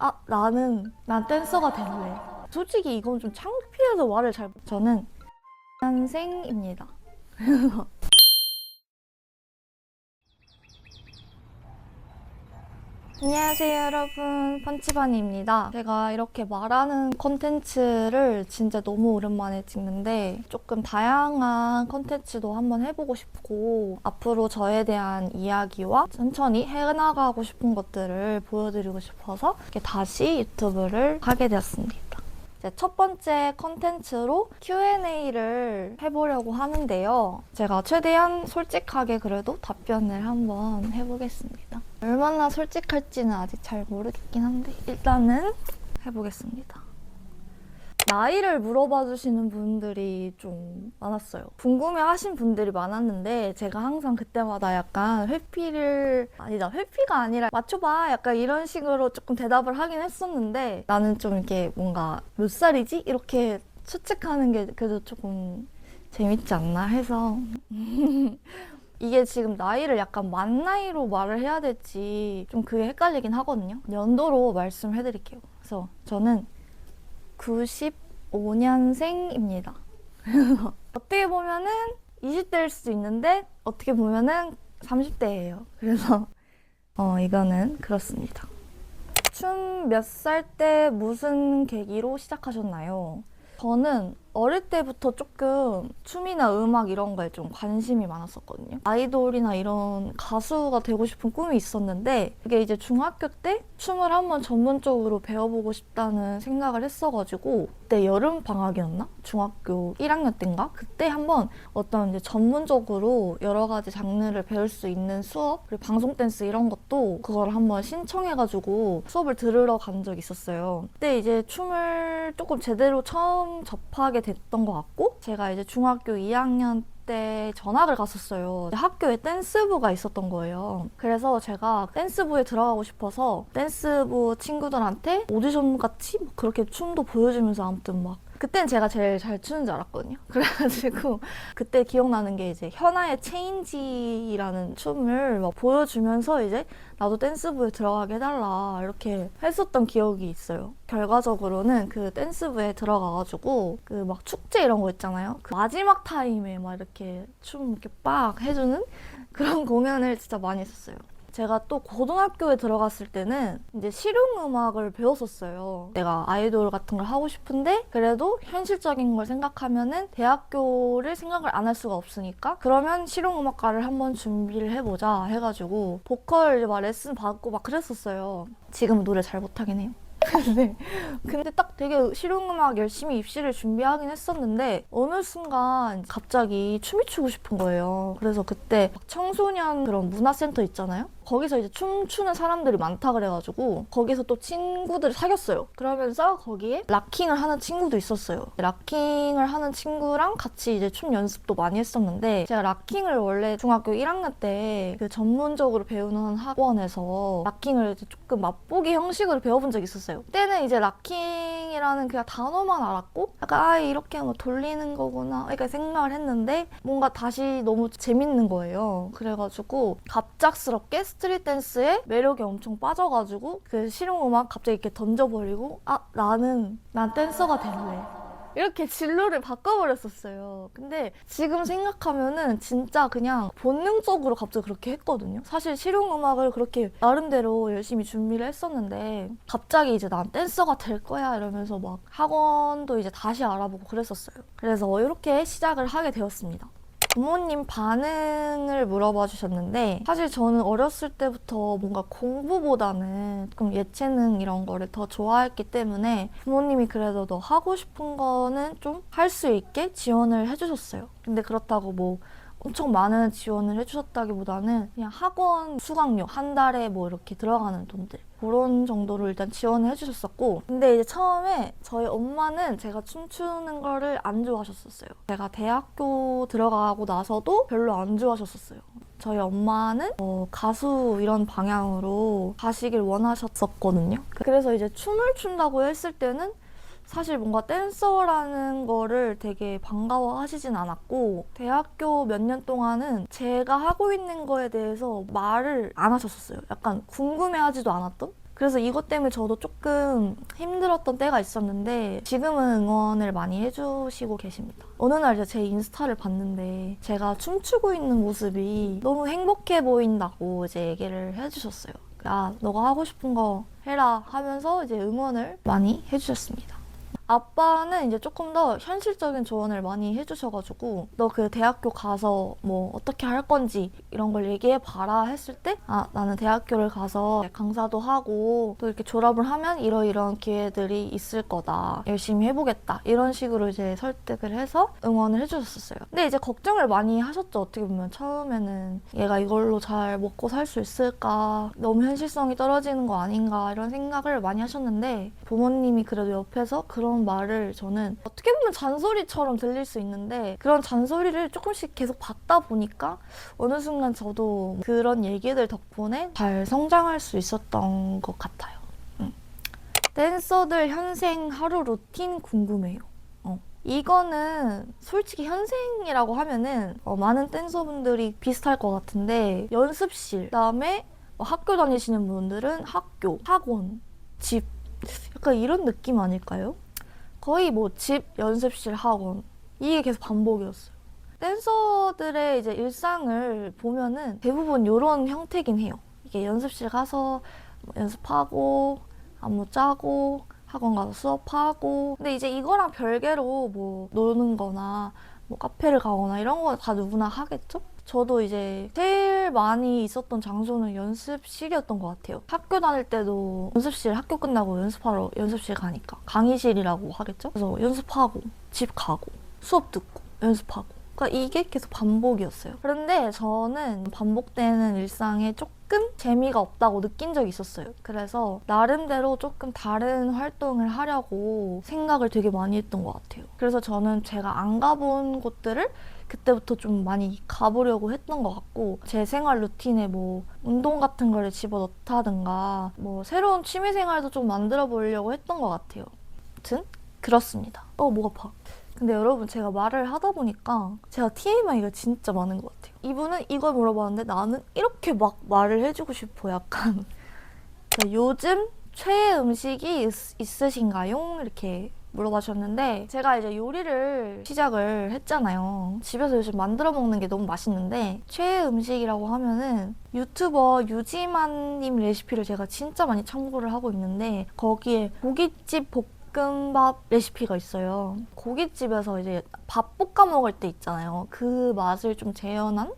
난 댄서가 될래. 솔직히 이건 좀 창피해서 말을 저는 한생입니다. 안녕하세요 여러분, 펀치바니입니다. 제가 이렇게 말하는 콘텐츠를 진짜 너무 오랜만에 찍는데 조금 다양한 콘텐츠도 한번 해보고 싶고 앞으로 저에 대한 이야기와 천천히 해나가고 싶은 것들을 보여드리고 싶어서 이렇게 다시 유튜브를 하게 되었습니다. 이제 첫 번째 콘텐츠로 Q&A를 해보려고 하는데요. 제가 최대한 솔직하게 그래도 답변을 한번 해보겠습니다. 얼마나 솔직할지는 아직 잘 모르겠긴 한데 일단은 해보겠습니다. 나이를 물어봐 주시는 분들이 좀 많았어요. 궁금해하신 분들이 많았는데 제가 항상 그때마다 약간 회피가 아니라 맞춰봐 약간 이런 식으로 조금 대답을 하긴 했었는데 나는 좀 이렇게 뭔가 몇 살이지? 이렇게 추측하는 게 그래도 조금 재밌지 않나 해서 이게 지금 나이를 약간 만 나이로 말을 해야 될지 좀 그게 헷갈리긴 하거든요. 연도로 말씀해드릴게요. 그래서 저는 95년생입니다. 어떻게 보면은 20대일 수도 있는데 어떻게 보면은 30대예요. 그래서 이거는 그렇습니다. 춤 몇 살 때 무슨 계기로 시작하셨나요? 저는 어릴 때부터 조금 춤이나 음악 이런 거에 좀 관심이 많았었거든요. 아이돌이나 이런 가수가 되고 싶은 꿈이 있었는데 그게 이제 중학교 때 춤을 한번 전문적으로 배워보고 싶다는 생각을 했어가지고 그때 여름 방학이었나? 중학교 1학년 때인가? 그때 한번 어떤 이제 전문적으로 여러 가지 장르를 배울 수 있는 수업 그리고 방송 댄스 이런 것도 그걸 한번 신청해가지고 수업을 들으러 간 적이 있었어요. 그때 이제 춤을 조금 제대로 처음 접하게 됐던 것 같고 제가 이제 중학교 2학년 때 전학을 갔었어요. 학교에 댄스부가 있었던 거예요. 그래서 제가 댄스부에 들어가고 싶어서 댄스부 친구들한테 오디션 같이 그렇게 춤도 보여주면서 아무튼 막 그땐 제가 제일 잘 추는 줄 알았거든요. 그래가지고 그때 기억나는 게 이제 현아의 체인지라는 춤을 막 보여주면서 이제 나도 댄스부에 들어가게 해달라 이렇게 했었던 기억이 있어요. 결과적으로는 그 댄스부에 들어가가지고 그 막 축제 이런 거 있잖아요. 그 마지막 타임에 막 이렇게 춤 이렇게 빡 해주는 그런 공연을 진짜 많이 했었어요. 제가 또 고등학교에 들어갔을 때는 이제 실용음악을 배웠었어요. 내가 아이돌 같은 걸 하고 싶은데 그래도 현실적인 걸 생각하면은 대학교를 생각을 안 할 수가 없으니까 그러면 실용음악과를 한번 준비를 해보자 해가지고 보컬 막 레슨 받고 막 그랬었어요. 지금은 노래 잘 못하긴 해요. 근데 딱 되게 실용음악 열심히 입시를 준비하긴 했었는데 어느 순간 갑자기 춤이 추고 싶은 거예요. 그래서 그때 청소년 그런 문화센터 있잖아요. 거기서 이제 춤추는 사람들이 많다 그래가지고 거기서 또 친구들을 사귀었어요. 그러면서 거기에 락킹을 하는 친구도 있었어요. 락킹을 하는 친구랑 같이 이제 춤 연습도 많이 했었는데 제가 락킹을 원래 중학교 1학년 때 그 전문적으로 배우는 학원에서 락킹을 이제 조금 맛보기 형식으로 배워본 적이 있었어요. 그때는 이제 락킹이라는 그냥 단어만 알았고 약간 이렇게 뭐 돌리는 거구나 이렇게 생각을 했는데 뭔가 다시 너무 재밌는 거예요. 그래가지고 갑작스럽게 스트릿 댄스에 매력에 엄청 빠져가지고 그 실용음악 갑자기 이렇게 던져버리고 난 댄서가 될래. 이렇게 진로를 바꿔버렸었어요. 근데 지금 생각하면은 진짜 그냥 본능적으로 갑자기 그렇게 했거든요. 사실 실용음악을 그렇게 나름대로 열심히 준비를 했었는데 갑자기 이제 난 댄서가 될 거야 이러면서 막 학원도 이제 다시 알아보고 그랬었어요. 그래서 이렇게 시작을 하게 되었습니다. 부모님 반응을 물어봐 주셨는데 사실 저는 어렸을 때부터 뭔가 공부보다는 조금 예체능 이런 거를 더 좋아했기 때문에 부모님이 그래도 너 하고 싶은 거는 좀 할 수 있게 지원을 해주셨어요. 근데 그렇다고 뭐 엄청 많은 지원을 해주셨다기보다는 그냥 학원 수강료 한 달에 뭐 이렇게 들어가는 돈들 그런 정도로 일단 지원을 해주셨었고 근데 이제 처음에 저희 엄마는 제가 춤추는 거를 안 좋아하셨었어요. 제가 대학교 들어가고 나서도 별로 안 좋아하셨었어요. 저희 엄마는 가수 이런 방향으로 가시길 원하셨었거든요. 그래서 이제 춤을 춘다고 했을 때는 사실 뭔가 댄서라는 거를 되게 반가워하시진 않았고 대학교 몇 년 동안은 제가 하고 있는 거에 대해서 말을 안 하셨었어요. 약간 궁금해하지도 않았던? 그래서 이것 때문에 저도 조금 힘들었던 때가 있었는데 지금은 응원을 많이 해주시고 계십니다. 어느 날 제 인스타를 봤는데 제가 춤추고 있는 모습이 너무 행복해 보인다고 이제 얘기를 해주셨어요. 야, 너가 하고 싶은 거 해라 하면서 이제 응원을 많이 해주셨습니다. 아빠는 이제 조금 더 현실적인 조언을 많이 해주셔가지고 너 그 대학교 가서 뭐 어떻게 할 건지 이런 걸 얘기해봐라 했을 때 나는 대학교를 가서 강사도 하고 또 이렇게 졸업을 하면 이러이러한 기회들이 있을 거다. 열심히 해보겠다. 이런 식으로 이제 설득을 해서 응원을 해주셨었어요. 근데 이제 걱정을 많이 하셨죠. 어떻게 보면 처음에는 얘가 이걸로 잘 먹고 살 수 있을까? 너무 현실성이 떨어지는 거 아닌가? 이런 생각을 많이 하셨는데 부모님이 그래도 옆에서 그런 말을 저는 어떻게 보면 잔소리처럼 들릴 수 있는데 그런 잔소리를 조금씩 계속 받다 보니까 어느 순간 저도 그런 얘기들 덕분에 잘 성장할 수 있었던 것 같아요. 댄서들 현생 하루 루틴 궁금해요. 이거는 솔직히 현생이라고 하면은 많은 댄서분들이 비슷할 것 같은데 연습실, 그다음에 학교 다니시는 분들은 학교, 학원, 집 약간 이런 느낌 아닐까요? 거의 뭐 집, 연습실, 학원 이게 계속 반복이었어요. 댄서들의 이제 일상을 보면은 대부분 이런 형태긴 해요. 이게 연습실 가서 뭐 연습하고 안무 짜고 학원 가서 수업하고 근데 이제 이거랑 별개로 뭐 노는 거나 뭐 카페를 가거나 이런 거 다 누구나 하겠죠? 저도 이제 제일 많이 있었던 장소는 연습실이었던 것 같아요. 학교 다닐 때도 연습실, 학교 끝나고 연습하러 연습실 가니까 강의실이라고 하겠죠? 그래서 연습하고 집 가고 수업 듣고 연습하고 그러니까 이게 계속 반복이었어요. 그런데 저는 반복되는 일상에 조금 재미가 없다고 느낀 적이 있었어요. 그래서 나름대로 조금 다른 활동을 하려고 생각을 되게 많이 했던 것 같아요. 그래서 저는 제가 안 가본 곳들을 그때부터 좀 많이 가보려고 했던 것 같고 제 생활 루틴에 뭐 운동 같은 거를 집어넣다든가 뭐 새로운 취미생활도 좀 만들어 보려고 했던 것 같아요. 아무튼 그렇습니다. 목 아파. 근데 여러분 제가 말을 하다 보니까 제가 TMI가 진짜 많은 것 같아요. 이분은 이걸 물어봤는데 나는 이렇게 막 말을 해주고 싶어 약간. 요즘 최애 음식이 있으신가요? 이렇게 물어봐주셨는데 제가 이제 요리를 시작을 했잖아요. 집에서 요즘 만들어 먹는 게 너무 맛있는데 최애 음식이라고 하면은 유튜버 유지만님 레시피를 제가 진짜 많이 참고를 하고 있는데 거기에 고깃집 볶음밥 레시피가 있어요. 고깃집에서 이제 밥 볶아 먹을 때 있잖아요. 그 맛을 좀 재현한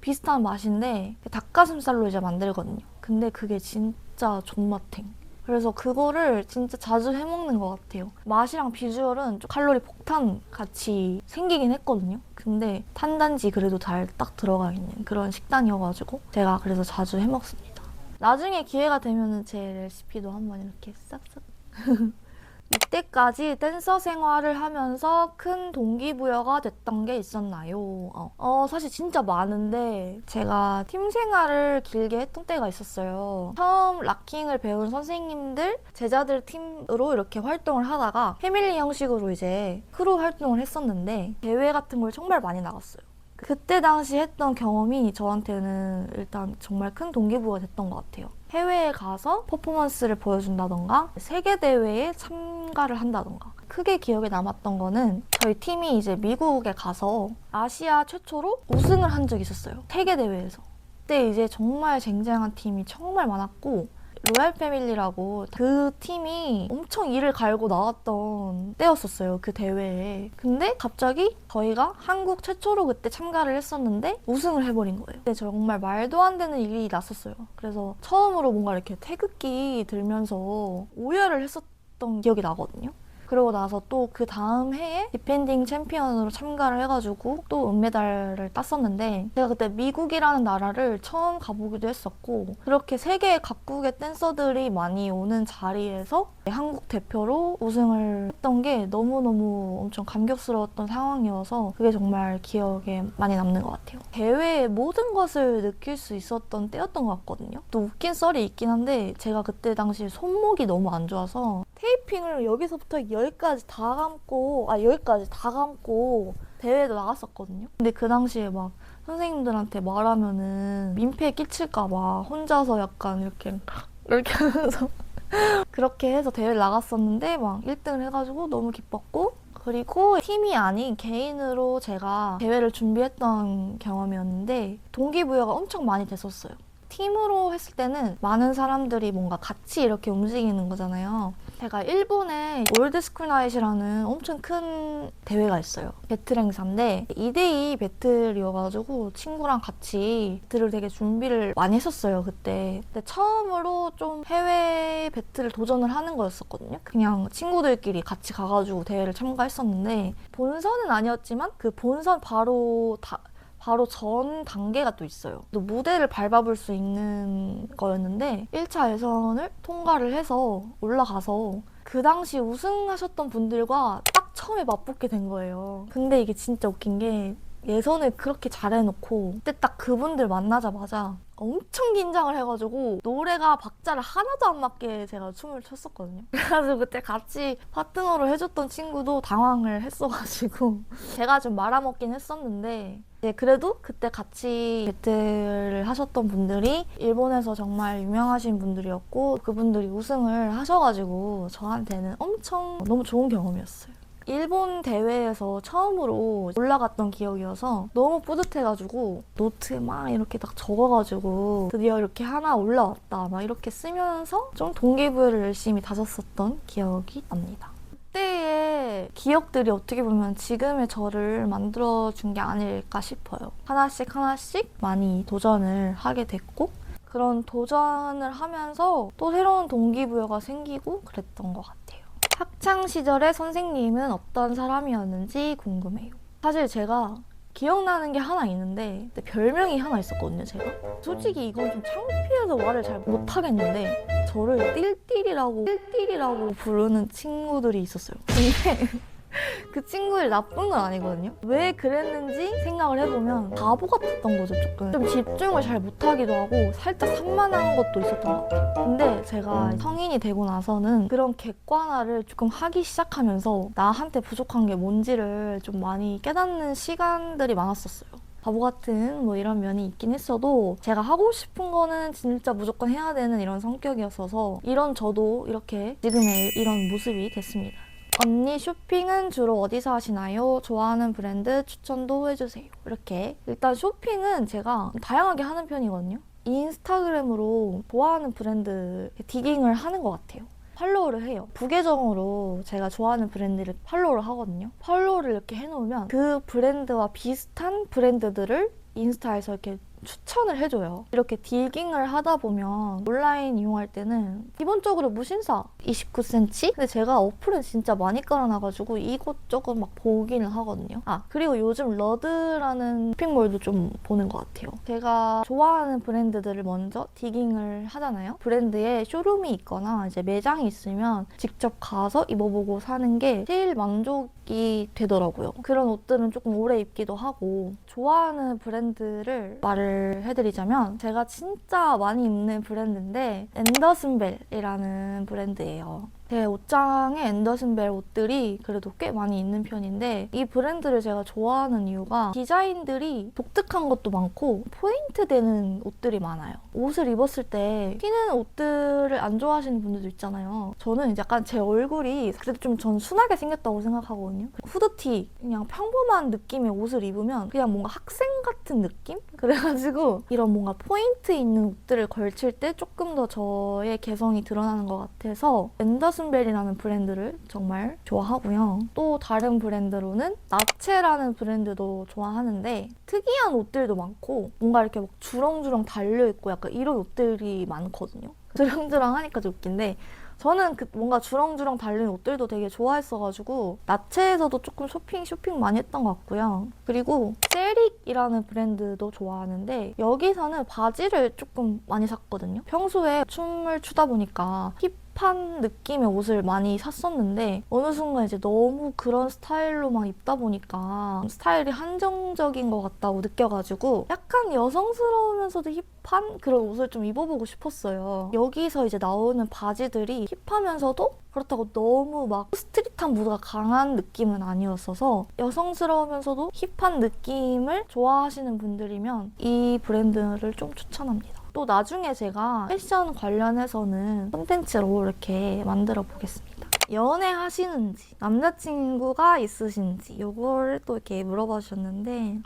비슷한 맛인데 닭가슴살로 이제 만들거든요. 근데 그게 진짜 존맛탱. 그래서 그거를 진짜 자주 해먹는 것 같아요. 맛이랑 비주얼은 좀 칼로리 폭탄 같이 생기긴 했거든요. 근데 탄단지 그래도 잘 딱 들어가 있는 그런 식단이어가지고 제가 그래서 자주 해먹습니다. 나중에 기회가 되면 제 레시피도 한번 이렇게 싹싹 이때까지 댄서 생활을 하면서 큰 동기부여가 됐던 게 있었나요? 사실 진짜 많은데 제가 팀 생활을 길게 했던 때가 있었어요. 처음 락킹을 배운 선생님들, 제자들 팀으로 이렇게 활동을 하다가 패밀리 형식으로 이제 크루 활동을 했었는데 대회 같은 걸 정말 많이 나갔어요. 그때 당시 했던 경험이 저한테는 일단 정말 큰 동기부여가 됐던 것 같아요. 해외에 가서 퍼포먼스를 보여준다던가 세계대회에 참가를 한다던가 크게 기억에 남았던 거는 저희 팀이 이제 미국에 가서 아시아 최초로 우승을 한 적이 있었어요. 세계대회에서. 그때 이제 정말 쟁쟁한 팀이 정말 많았고 로얄 패밀리라고 그 팀이 엄청 이를 갈고 나왔던 때였었어요. 그 대회에. 근데 갑자기 저희가 한국 최초로 그때 참가를 했었는데 우승을 해버린 거예요. 근데 정말 말도 안 되는 일이 났었어요. 그래서 처음으로 뭔가 이렇게 태극기 들면서 오열을 했었던 기억이 나거든요. 그러고 나서 또 그 다음 해에 디펜딩 챔피언으로 참가를 해가지고 또 은메달을 땄었는데 제가 그때 미국이라는 나라를 처음 가보기도 했었고 그렇게 세계 각국의 댄서들이 많이 오는 자리에서 한국 대표로 우승을 했던 게 너무너무 엄청 감격스러웠던 상황이어서 그게 정말 기억에 많이 남는 것 같아요. 대회의 모든 것을 느낄 수 있었던 때였던 것 같거든요. 또 웃긴 썰이 있긴 한데 제가 그때 당시 손목이 너무 안 좋아서 테이핑을 여기서부터 여기까지 다 감고 대회도 나갔었거든요. 근데 그 당시에 막 선생님들한테 말하면은 민폐 끼칠까봐 혼자서 약간 이렇게 하면서 그렇게 해서 대회를 나갔었는데 막 1등을 해가지고 너무 기뻤고, 그리고 팀이 아닌 개인으로 제가 대회를 준비했던 경험이었는데 동기부여가 엄청 많이 됐었어요. 팀으로 했을 때는 많은 사람들이 뭔가 같이 이렇게 움직이는 거잖아요. 제가 일본에 올드스쿨나잇이라는 엄청 큰 대회가 있어요. 배틀 행사인데 2대2 배틀이어가지고 친구랑 같이 배틀을 되게 준비를 많이 했었어요, 그때. 근데 처음으로 좀 해외 배틀을 도전을 하는 거였었거든요. 그냥 친구들끼리 같이 가가지고 대회를 참가했었는데 본선은 아니었지만 그 본선 바로 전 단계가 또 있어요. 또 무대를 밟아볼 수 있는 거였는데 1차 예선을 통과를 해서 올라가서 그 당시 우승하셨던 분들과 딱 처음에 맞붙게 된 거예요. 근데 이게 진짜 웃긴 게 예선을 그렇게 잘해놓고 그때 딱 그분들 만나자마자 엄청 긴장을 해가지고 노래가 박자를 하나도 안 맞게 제가 춤을 췄었거든요. 그래가지고 그때 같이 파트너로 해줬던 친구도 당황을 했어가지고 제가 좀 말아먹긴 했었는데 그래도 그때 같이 배틀을 하셨던 분들이 일본에서 정말 유명하신 분들이었고 그분들이 우승을 하셔가지고 저한테는 엄청 너무 좋은 경험이었어요. 일본 대회에서 처음으로 올라갔던 기억이어서 너무 뿌듯해가지고 노트 막 이렇게 딱 적어가지고 드디어 이렇게 하나 올라왔다 막 이렇게 쓰면서 좀 동기부여를 열심히 다졌었던 기억이 납니다. 그때의 기억들이 어떻게 보면 지금의 저를 만들어준 게 아닐까 싶어요. 하나씩 하나씩 많이 도전을 하게 됐고 그런 도전을 하면서 또 새로운 동기부여가 생기고 그랬던 것 같아요. 학창 시절의 선생님은 어떤 사람이었는지 궁금해요. 사실 제가 기억나는 게 하나 있는데 별명이 하나 있었거든요, 제가. 솔직히 이건 좀 창피해서 말을 잘 못하겠는데 저를 띨띨이라고 부르는 친구들이 있었어요. 근데 그 친구들 나쁜 건 아니거든요. 왜 그랬는지 생각을 해보면 바보 같았던 거죠, 조금. 좀 집중을 잘 못하기도 하고 살짝 산만한 것도 있었던 것 같아요. 근데 제가 성인이 되고 나서는 그런 객관화를 조금 하기 시작하면서 나한테 부족한 게 뭔지를 좀 많이 깨닫는 시간들이 많았었어요. 바보 같은 뭐 이런 면이 있긴 했어도 제가 하고 싶은 거는 진짜 무조건 해야 되는 이런 성격이었어서 이런 저도 이렇게 지금의 이런 모습이 됐습니다. 언니 쇼핑은 주로 어디서 하시나요? 좋아하는 브랜드 추천도 해주세요. 이렇게 일단 쇼핑은 제가 다양하게 하는 편이거든요. 인스타그램으로 좋아하는 브랜드 디깅을 하는 것 같아요. 팔로우를 해요. 부계정으로 제가 좋아하는 브랜드를 팔로우를 하거든요. 팔로우를 이렇게 해놓으면 그 브랜드와 비슷한 브랜드들을 인스타에서 이렇게 추천을 해줘요. 이렇게 디깅을 하다 보면 온라인 이용할 때는 기본적으로 무신사 29cm? 근데 제가 어플은 진짜 많이 깔아놔가지고 이것저것 막 보기는 하거든요. 그리고 요즘 러드라는 쇼핑몰도 좀 보는 것 같아요. 제가 좋아하는 브랜드들을 먼저 디깅을 하잖아요. 브랜드에 쇼룸이 있거나 이제 매장이 있으면 직접 가서 입어보고 사는 게 제일 만족이 되더라고요. 그런 옷들은 조금 오래 입기도 하고 좋아하는 브랜드를 말을 해드리자면 제가 진짜 많이 입는 브랜드인데 앤더슨벨이라는 브랜드예요. 제 옷장에 앤더슨벨 옷들이 그래도 꽤 많이 있는 편인데 이 브랜드를 제가 좋아하는 이유가 디자인들이 독특한 것도 많고 포인트 되는 옷들이 많아요. 옷을 입었을 때 튀는 옷들을 안 좋아하시는 분들도 있잖아요. 저는 약간 제 얼굴이 그래도 좀 전 순하게 생겼다고 생각하거든요. 후드티 그냥 평범한 느낌의 옷을 입으면 그냥 뭔가 학생 같은 느낌? 그래가지고 이런 뭔가 포인트 있는 옷들을 걸칠 때 조금 더 저의 개성이 드러나는 것 같아서 앤더슨벨이라는 브랜드를 정말 좋아하고요. 또 다른 브랜드로는 나체라는 브랜드도 좋아하는데 특이한 옷들도 많고 뭔가 이렇게 막 주렁주렁 달려있고 약간 이런 옷들이 많거든요. 주렁주렁 하니까 좀 웃긴데 저는 뭔가 주렁주렁 달린 옷들도 되게 좋아했어가지고 나체에서도 조금 쇼핑 많이 했던 것 같고요. 그리고 세릭이라는 브랜드도 좋아하는데 여기서는 바지를 조금 많이 샀거든요. 평소에 춤을 추다 보니까 힙한 느낌의 옷을 많이 샀었는데 어느 순간 이제 너무 그런 스타일로만 입다 보니까 스타일이 한정적인 것 같다고 느껴가지고 약간 여성스러우면서도 힙한 그런 옷을 좀 입어보고 싶었어요. 여기서 이제 나오는 바지들이 힙하면서도 그렇다고 너무 막 스트릿한 무드가 강한 느낌은 아니었어서 여성스러우면서도 힙한 느낌을 좋아하시는 분들이면 이 브랜드를 좀 추천합니다. 또 나중에 제가 패션 관련해서는 콘텐츠로 이렇게 만들어 보겠습니다. 연애하시는지, 남자친구가 있으신지 요거를 또 이렇게 물어봐 주셨는데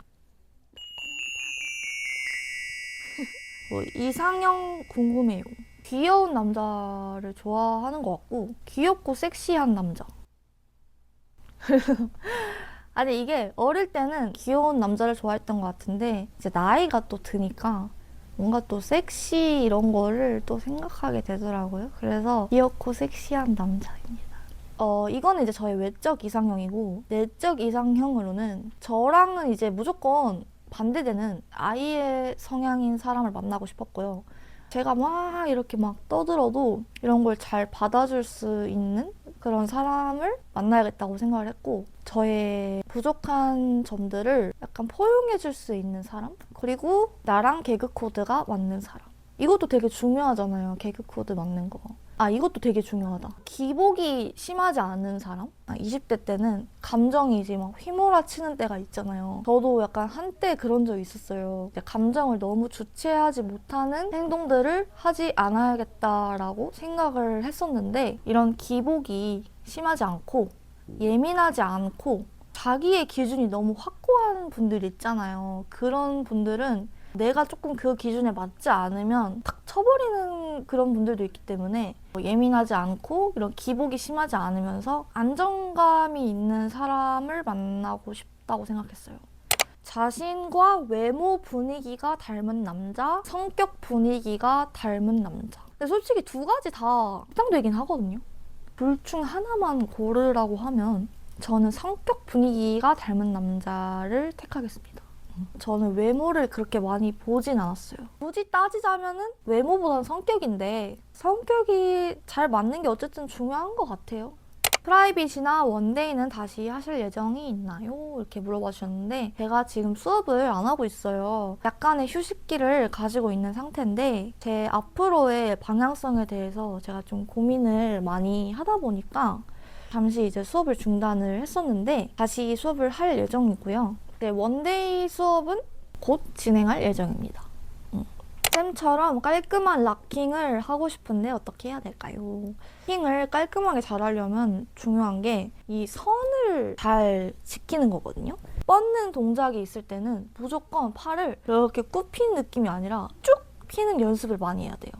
뭐 이상형 궁금해요. 귀여운 남자를 좋아하는 것 같고 귀엽고 섹시한 남자. 아니 이게 어릴 때는 귀여운 남자를 좋아했던 것 같은데 이제 나이가 또 드니까 뭔가 또 섹시 이런 거를 또 생각하게 되더라고요. 그래서 귀엽고 섹시한 남자입니다. 이거는 이제 저의 외적 이상형이고 내적 이상형으로는 저랑은 이제 무조건 반대되는 I의 성향인 사람을 만나고 싶었고요. 제가 막 이렇게 막 떠들어도 이런 걸 잘 받아줄 수 있는 그런 사람을 만나야겠다고 생각을 했고 저의 부족한 점들을 약간 포용해줄 수 있는 사람? 그리고 나랑 개그 코드가 맞는 사람. 이것도 되게 중요하잖아요. 개그 코드 맞는 거. 이것도 되게 중요하다. 기복이 심하지 않은 사람? 20대 때는 감정이 이제 막 휘몰아치는 때가 있잖아요. 저도 약간 한때 그런 적이 있었어요. 감정을 너무 주체하지 못하는 행동들을 하지 않아야겠다라고 생각을 했었는데 이런 기복이 심하지 않고 예민하지 않고 자기의 기준이 너무 확고한 분들 있잖아요. 그런 분들은 내가 조금 그 기준에 맞지 않으면 탁 쳐버리는 그런 분들도 있기 때문에 예민하지 않고 이런 기복이 심하지 않으면서 안정감이 있는 사람을 만나고 싶다고 생각했어요. 자신과 외모 분위기가 닮은 남자, 성격 분위기가 닮은 남자. 근데 솔직히 두 가지 다 해당되긴 하거든요. 둘 중 하나만 고르라고 하면 저는 성격 분위기가 닮은 남자를 택하겠습니다. 저는 외모를 그렇게 많이 보진 않았어요. 굳이 따지자면은 외모보다는 성격인데 성격이 잘 맞는 게 어쨌든 중요한 것 같아요. 프라이빗이나 원데이는 다시 하실 예정이 있나요? 이렇게 물어봐 주셨는데 제가 지금 수업을 안 하고 있어요. 약간의 휴식기를 가지고 있는 상태인데 제 앞으로의 방향성에 대해서 제가 좀 고민을 많이 하다 보니까 잠시 이제 수업을 중단을 했었는데 다시 수업을 할 예정이고요. 네, 원데이 수업은 곧 진행할 예정입니다. 쌤처럼 깔끔한 락킹을 하고 싶은데 어떻게 해야 될까요? 락킹을 깔끔하게 잘 하려면 중요한 게 이 선을 잘 지키는 거거든요. 뻗는 동작이 있을 때는 무조건 팔을 이렇게 굽힌 느낌이 아니라 쭉 피는 연습을 많이 해야 돼요.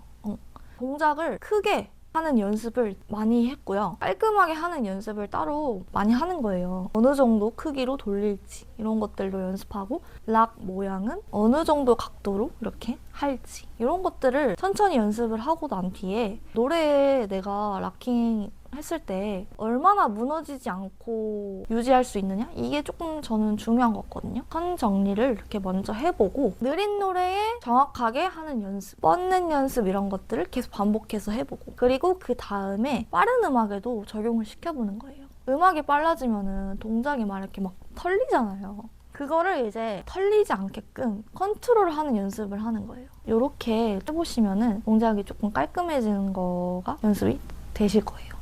동작을 크게 하는 연습을 많이 했고요. 깔끔하게 하는 연습을 따로 많이 하는 거예요. 어느 정도 크기로 돌릴지 이런 것들도 연습하고 락 모양은 어느 정도 각도로 이렇게 할지 이런 것들을 천천히 연습을 하고 난 뒤에 노래에 내가 락킹 했을 때 얼마나 무너지지 않고 유지할 수 있느냐? 이게 조금 저는 중요한 것 같거든요. 선 정리를 이렇게 먼저 해보고 느린 노래에 정확하게 하는 연습, 뻗는 연습 이런 것들을 계속 반복해서 해보고 그리고 그 다음에 빠른 음악에도 적용을 시켜보는 거예요. 음악이 빨라지면은 동작이 막 이렇게 막 털리잖아요. 그거를 이제 털리지 않게끔 컨트롤하는 연습을 하는 거예요. 이렇게 해보시면은 동작이 조금 깔끔해지는 거가 연습이 되실 거예요.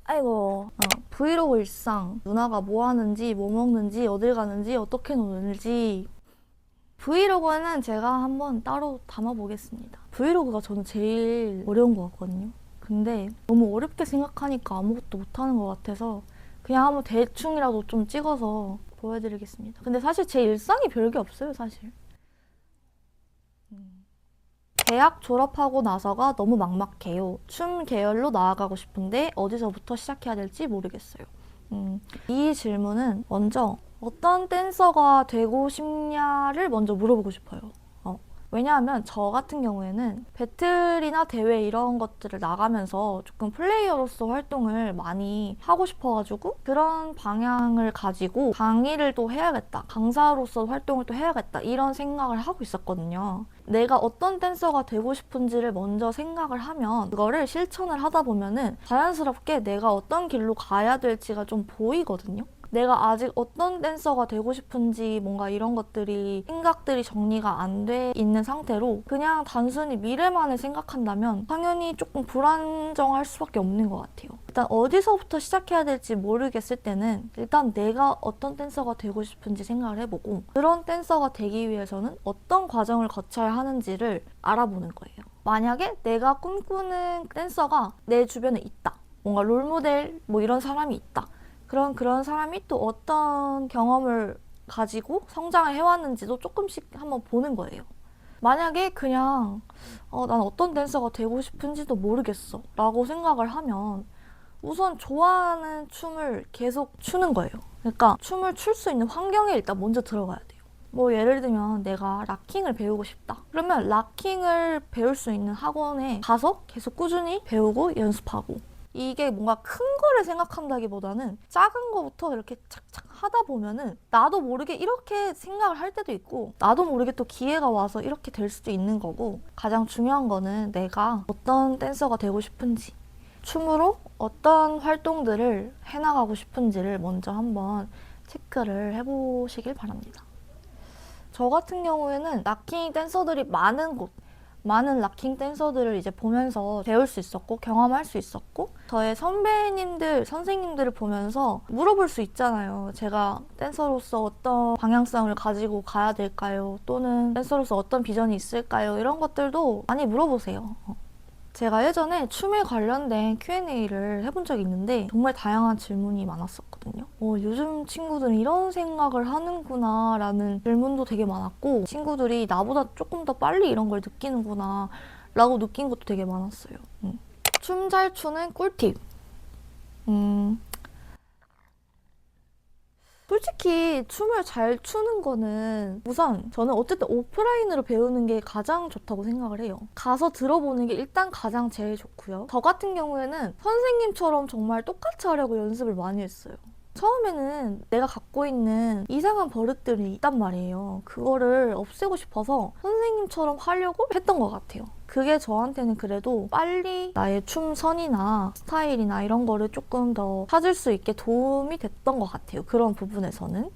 아이고 브이로그 일상 누나가 뭐 하는지 뭐 먹는지 어딜 가는지 어떻게 노는지 브이로그는 제가 한번 따로 담아보겠습니다. 브이로그가 저는 제일 어려운 것 같거든요. 근데 너무 어렵게 생각하니까 아무것도 못하는 것 같아서 그냥 한번 대충이라도 좀 찍어서 보여드리겠습니다. 근데 사실 제 일상이 별게 없어요, 사실. 대학 졸업하고 나서가 너무 막막해요. 춤 계열로 나아가고 싶은데 어디서부터 시작해야 될지 모르겠어요. 이 질문은 먼저 어떤 댄서가 되고 싶냐를 먼저 물어보고 싶어요. 왜냐하면 저 같은 경우에는 배틀이나 대회 이런 것들을 나가면서 조금 플레이어로서 활동을 많이 하고 싶어가지고 그런 방향을 가지고 강의를 또 해야겠다, 강사로서 활동을 또 해야겠다 이런 생각을 하고 있었거든요. 내가 어떤 댄서가 되고 싶은지를 먼저 생각을 하면 그거를 실천을 하다 보면은 자연스럽게 내가 어떤 길로 가야 될지가 좀 보이거든요. 내가 아직 어떤 댄서가 되고 싶은지 뭔가 이런 것들이 생각들이 정리가 안 돼 있는 상태로 그냥 단순히 미래만을 생각한다면 당연히 조금 불안정할 수밖에 없는 것 같아요. 일단 어디서부터 시작해야 될지 모르겠을 때는 일단 내가 어떤 댄서가 되고 싶은지 생각을 해보고 그런 댄서가 되기 위해서는 어떤 과정을 거쳐야 하는지를 알아보는 거예요. 만약에 내가 꿈꾸는 댄서가 내 주변에 있다. 뭔가 롤모델 뭐 이런 사람이 있다. 그런 사람이 또 어떤 경험을 가지고 성장을 해왔는지도 조금씩 한번 보는 거예요. 만약에 그냥 난 어떤 댄서가 되고 싶은지도 모르겠어 라고 생각을 하면 우선 좋아하는 춤을 계속 추는 거예요. 그러니까 춤을 출 수 있는 환경에 일단 먼저 들어가야 돼요. 뭐 예를 들면 내가 락킹을 배우고 싶다. 그러면 락킹을 배울 수 있는 학원에 가서 계속 꾸준히 배우고 연습하고 이게 뭔가 큰 거를 생각한다기보다는 작은 거부터 이렇게 착착 하다 보면은 나도 모르게 이렇게 생각을 할 때도 있고 나도 모르게 또 기회가 와서 이렇게 될 수도 있는 거고 가장 중요한 거는 내가 어떤 댄서가 되고 싶은지 춤으로 어떤 활동들을 해나가고 싶은지를 먼저 한번 체크를 해보시길 바랍니다. 저 같은 경우에는 락킹 댄서들이 많은 락킹 댄서들을 이제 보면서 배울 수 있었고 경험할 수 있었고 저의 선배님들, 선생님들을 보면서 물어볼 수 있잖아요. 제가 댄서로서 어떤 방향성을 가지고 가야 될까요? 또는 댄서로서 어떤 비전이 있을까요? 이런 것들도 많이 물어보세요. 제가 예전에 춤에 관련된 Q&A를 해본 적이 있는데 정말 다양한 질문이 많았었거든요. 요즘 친구들은 이런 생각을 하는구나 라는 질문도 되게 많았고 친구들이 나보다 조금 더 빨리 이런 걸 느끼는구나 라고 느낀 것도 되게 많았어요. 춤 잘 추는 꿀팁. 솔직히 춤을 잘 추는 거는 우선 저는 어쨌든 오프라인으로 배우는 게 가장 좋다고 생각을 해요. 가서 들어보는 게 일단 가장 제일 좋고요. 저 같은 경우에는 선생님처럼 정말 똑같이 하려고 연습을 많이 했어요. 처음에는 내가 갖고 있는 이상한 버릇들이 있단 말이에요. 그거를 없애고 싶어서 선생님처럼 하려고 했던 것 같아요. 그게 저한테는 그래도 빨리 나의 춤선이나 스타일이나 이런 거를 조금 더 찾을 수 있게 도움이 됐던 것 같아요. 그런 부분에서는.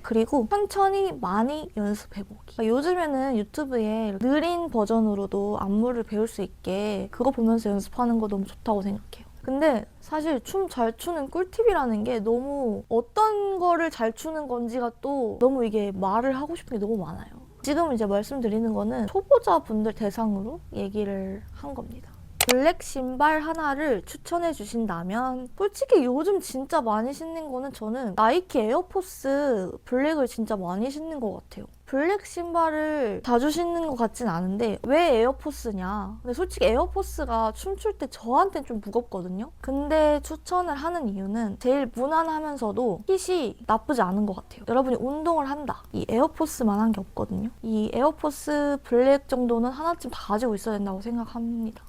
그리고 천천히 많이 연습해보기. 그러니까 요즘에는 유튜브에 느린 버전으로도 안무를 배울 수 있게 그거 보면서 연습하는 거 너무 좋다고 생각해요. 근데 사실 춤 잘 추는 꿀팁이라는 게 너무 어떤 거를 잘 추는 건지가 또 너무 이게 말을 하고 싶은 게 너무 많아요. 지금 이제 말씀드리는 거는 초보자분들 대상으로 얘기를 한 겁니다. 블랙 신발 하나를 추천해 주신다면 솔직히 요즘 진짜 많이 신는 거는 저는 나이키 에어포스 블랙을 진짜 많이 신는 것 같아요. 블랙 신발을 자주 신는 것 같진 않은데 왜 에어포스냐? 근데 솔직히 에어포스가 춤출 때 저한테는 좀 무겁거든요. 근데 추천을 하는 이유는 제일 무난하면서도 핏이 나쁘지 않은 것 같아요. 여러분이 운동을 한다. 이 에어포스만한 게 없거든요. 이 에어포스 블랙 정도는 하나쯤 다 가지고 있어야 된다고 생각합니다.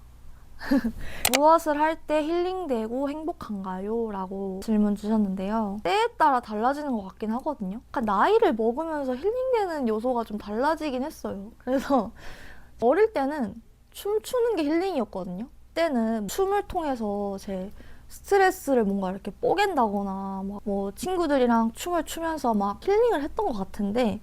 무엇을 할 때 힐링되고 행복한가요? 라고 질문 주셨는데요. 때에 따라 달라지는 것 같긴 하거든요. 그러니까 나이를 먹으면서 힐링되는 요소가 좀 달라지긴 했어요. 그래서 어릴 때는 춤추는 게 힐링이었거든요. 그때는 춤을 통해서 제 스트레스를 뭔가 이렇게 뽀갠다거나 막 뭐 친구들이랑 춤을 추면서 막 힐링을 했던 것 같은데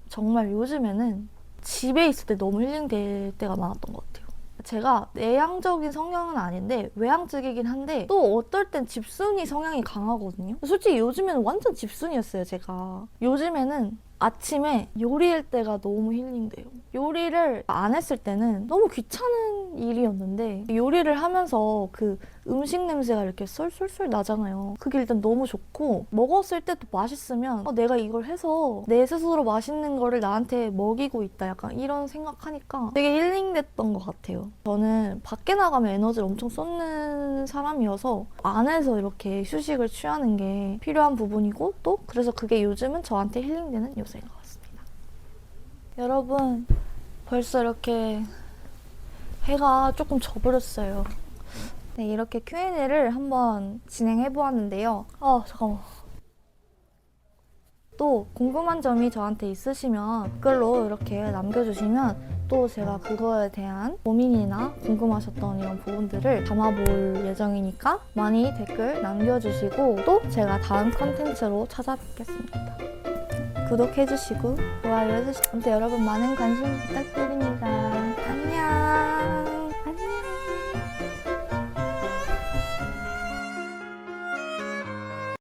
정말 요즘에는 집에 있을 때 너무 힐링될 때가 많았던 것 같아요. 제가 내향적인 성향은 아닌데 외향적이긴 한데 또 어떨 땐 집순이 성향이 강하거든요. 솔직히 요즘에는 완전 집순이었어요, 제가. 요즘에는 아침에 요리할 때가 너무 힐링돼요. 요리를 안 했을 때는 너무 귀찮은 일이었는데 요리를 하면서 그 음식 냄새가 이렇게 쏠쏠쏠 나잖아요. 그게 일단 너무 좋고 먹었을 때 또 맛있으면 내가 이걸 해서 내 스스로 맛있는 거를 나한테 먹이고 있다. 약간 이런 생각하니까 되게 힐링됐던 것 같아요. 저는 밖에 나가면 에너지를 엄청 쏟는 사람이어서 안에서 이렇게 휴식을 취하는 게 필요한 부분이고 또 그래서 그게 요즘은 저한테 힐링되는 요소인 것 같습니다. 여러분 벌써 이렇게 해가 조금 져버렸어요. 네, 이렇게 Q&A를 한번 진행해 보았는데요. 잠깐만. 또 궁금한 점이 저한테 있으시면 댓글로 이렇게 남겨주시면 또 제가 그거에 대한 고민이나 궁금하셨던 이런 부분들을 담아볼 예정이니까 많이 댓글 남겨주시고 또 제가 다음 컨텐츠로 찾아뵙겠습니다. 구독해주시고 좋아요 해주시고 아무튼 여러분 많은 관심 부탁드립니다.